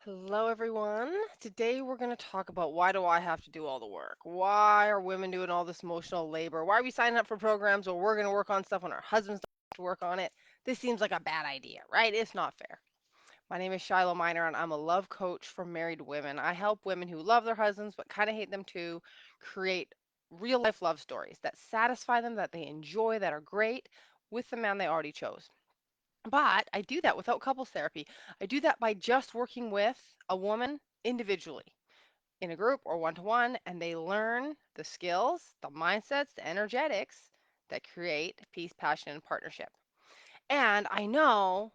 Hello, everyone. Today we're going to talk about why do I have to do all the work? Why are women doing all this emotional labor? Why are we signing up for programs where we're going to work on stuff when our husbands don't have to work on it? This seems like a bad idea, right? It's not fair. My name is Shiloh Miner, and I'm a love coach for married women. I help women who love their husbands but kind of hate them too create real life love stories that satisfy them, that they enjoy, that are great with the man they already chose. But I do that without couples therapy. I do that by just working with a woman individually in a group or one to one, and they learn the skills, the mindsets, the energetics that create peace, passion, and partnership. And I know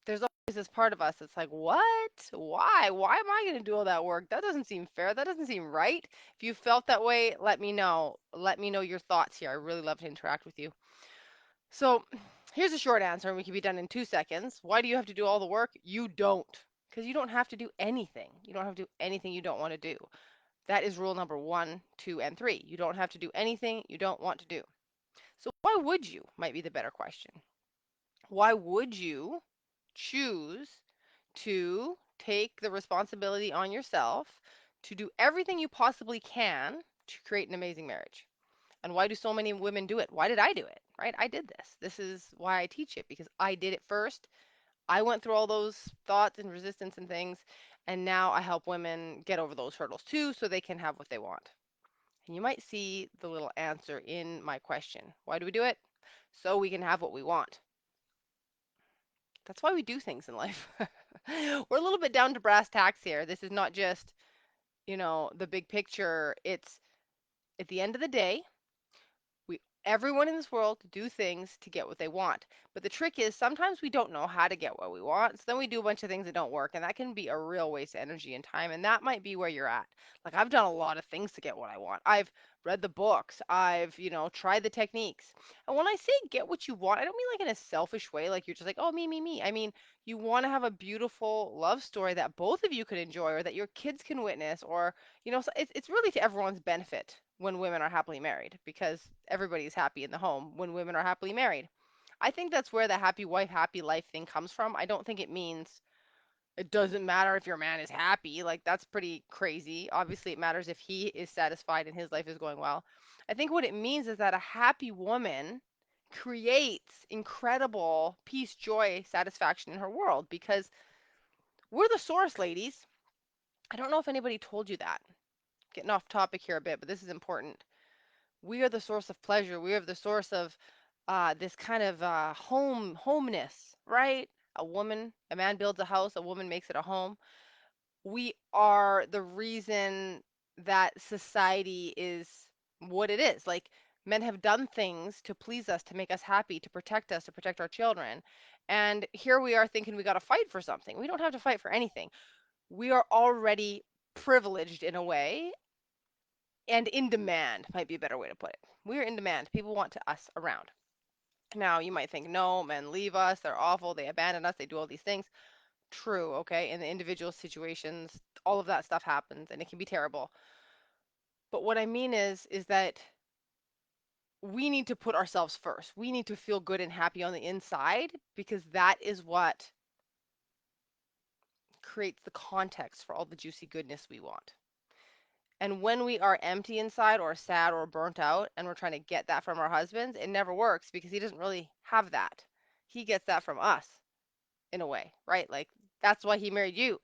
there's always this part of us that's like, what? Why? Why am I going to do all that work? That doesn't seem fair. That doesn't seem right. If you felt that way, let me know. Let me know your thoughts here. I really love to interact with you. So here's a short answer, and we can be done in 2 seconds. Why do you have to do all the work? You don't. Because you don't have to do anything. You don't have to do anything you don't want to do. That is rule number one, two, and three. You don't have to do anything you don't want to do. So why would you? Might be the better question. Why would you choose to take the responsibility on yourself to do everything you possibly can to create an amazing marriage? And why do so many women do it? Why did I do it? Right? I did this. This is why I teach it because I did it first. I went through all those thoughts and resistance and things, and now I help women get over those hurdles too so they can have what they want. And you might see the little answer in my question. Why do we do it? So we can have what we want. That's why we do things in life. We're a little bit down to brass tacks here. This is not just, the big picture. It's at the end of the day, we everyone in this world do things to get what they want. But the trick is sometimes we don't know how to get what we want. So then we do a bunch of things that don't work, and that can be a real waste of energy and time. And that might be where you're at. Like I've done a lot of things to get what I want. I've read the books. I've, tried the techniques. And when I say get what you want, I don't mean like in a selfish way, like you're just like, oh, me, me, me. I mean, you want to have a beautiful love story that both of you can enjoy or that your kids can witness or so it's really to everyone's benefit when women are happily married because everybody's happy in the home when women are happily married. I think that's where the happy wife, happy life thing comes from. I don't think it means it doesn't matter if your man is happy. Like, that's pretty crazy. Obviously, it matters if he is satisfied and his life is going well. I think what it means is that a happy woman creates incredible peace, joy, satisfaction in her world because we're the source, ladies. I don't know if anybody told you that. Getting off topic here a bit, but this is important. We are the source of pleasure. We are the source of this kind of homeness, right? A man builds a house, a woman makes it a home. We are the reason that society is what it is. Like men have done things to please us, to make us happy, to protect us, to protect our children. And here we are thinking we got to fight for something. We don't have to fight for anything. We are already privileged in a way and in demand might be a better way to put it. We're in demand. People want to us around. Now, you might think, no, men leave us. They're awful. They abandon us. They do all these things. True, okay? In the individual situations, all of that stuff happens and it can be terrible. But what I mean is that we need to put ourselves first. We need to feel good and happy on the inside because that is what creates the context for all the juicy goodness we want. And when we are empty inside or sad or burnt out and we're trying to get that from our husbands, it never works because he doesn't really have that. He gets that from us in a way, right? Like that's why he married you.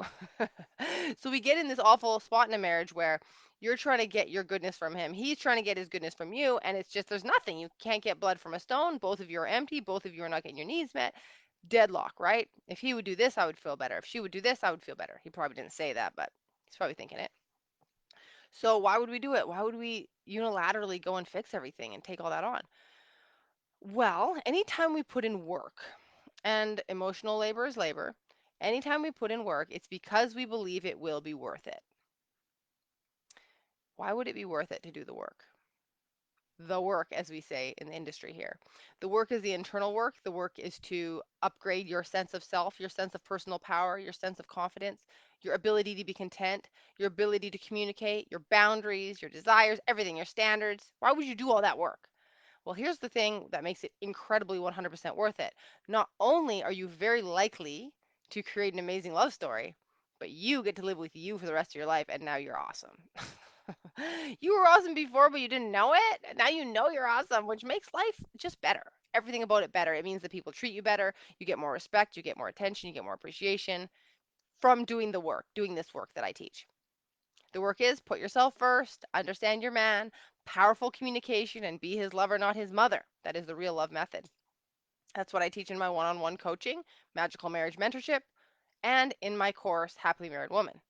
So we get in this awful spot in a marriage where you're trying to get your goodness from him. He's trying to get his goodness from you. And it's just, there's nothing. You can't get blood from a stone. Both of you are empty. Both of you are not getting your needs met. Deadlock, right? If he would do this, I would feel better. If she would do this, I would feel better. He probably didn't say that, but he's probably thinking it. So why would we do it? Why would we unilaterally go and fix everything and take all that on? Well, anytime we put in work, and emotional labor is labor, anytime we put in work, it's because we believe it will be worth it. Why would it be worth it to do the work? The work, as we say in the industry here. The work is the internal work. The work is to upgrade your sense of self, your sense of personal power, your sense of confidence, your ability to be content, your ability to communicate, your boundaries, your desires, everything, your standards. Why would you do all that work? Well, here's the thing that makes it incredibly 100% worth it. Not only are you very likely to create an amazing love story, but you get to live with you for the rest of your life, and now you're awesome. You were awesome before, but you didn't know it. And now you know you're awesome, which makes life just better. Everything about it better. It means that people treat you better. You get more respect. You get more attention. You get more appreciation from doing the work, doing this work that I teach. The work is put yourself first, understand your man, powerful communication, and be his lover, not his mother. That is the real love method. That's what I teach in my one on one coaching, magical marriage mentorship, and in my course, Happily Married Woman.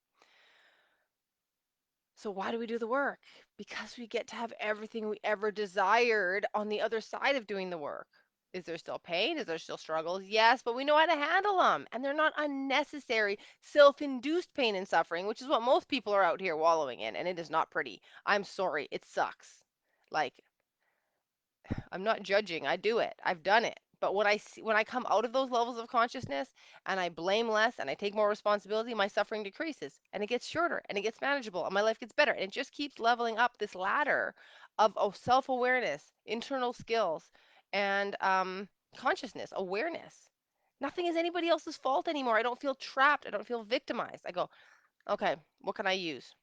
So, why do we do the work? Because we get to have everything we ever desired on the other side of doing the work. Is there still pain? Is there still struggles? Yes, but we know how to handle them. And they're not unnecessary, self induced pain and suffering, which is what most people are out here wallowing in. And it is not pretty. I'm sorry. It sucks. Like, I'm not judging. I do it. I've done it. But when I come out of those levels of consciousness and I blame less and I take more responsibility, my suffering decreases and it gets shorter and it gets manageable and my life gets better and it just keeps leveling up this ladder of self-awareness, internal skills, and consciousness, awareness. Nothing is anybody else's fault anymore. I don't feel trapped. I don't feel victimized. I go, okay, what can I use?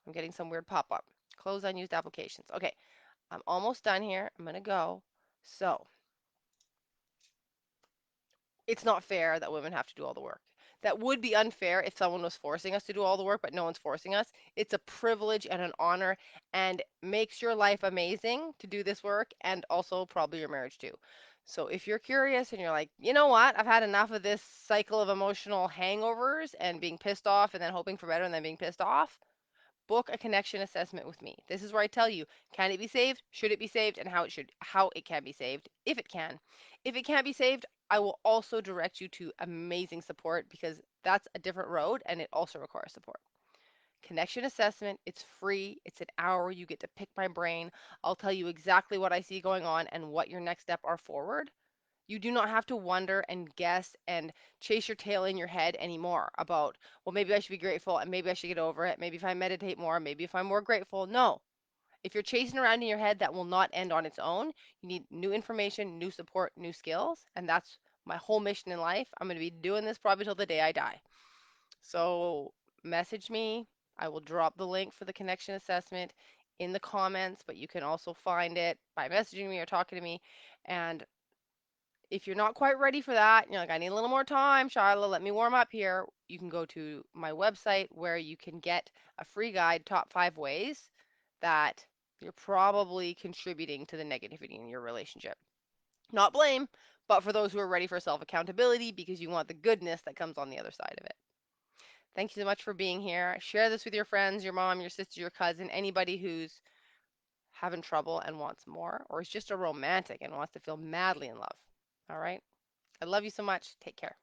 I'm getting some weird pop-up. Close unused applications. Okay, I'm almost done here. I'm going to go. So, it's not fair that women have to do all the work. That would be unfair if someone was forcing us to do all the work, but no one's forcing us. It's a privilege and an honor and makes your life amazing to do this work and also probably your marriage too. So if you're curious and you're like, you know what, I've had enough of this cycle of emotional hangovers and being pissed off and then hoping for better and then being pissed off, book a connection assessment with me. This is where I tell you, can it be saved? Should it be saved? And how it can be saved, if it can. If it can't be saved, I will also direct you to amazing support because that's a different road and it also requires support. Connection assessment, it's free. It's an hour. You get to pick my brain. I'll tell you exactly what I see going on and what your next step are forward. You do not have to wonder and guess and chase your tail in your head anymore about, well, maybe I should be grateful and maybe I should get over it. Maybe if I meditate more, maybe if I'm more grateful. No. If you're chasing around in your head, that will not end on its own. You need new information, new support, new skills. And that's my whole mission in life. I'm going to be doing this probably till the day I die. So message me. I will drop the link for the connection assessment in the comments, but you can also find it by messaging me or talking to me. And if you're not quite ready for that, and you're like, I need a little more time, Charlotte, let me warm up here, you can go to my website where you can get a free guide, top 5 ways that you're probably contributing to the negativity in your relationship. Not blame, but for those who are ready for self accountability because you want the goodness that comes on the other side of it. Thank you so much for being here. Share this with your friends, your mom, your sister, your cousin, anybody who's having trouble and wants more, or is just a romantic and wants to feel madly in love. All right? I love you so much. Take care.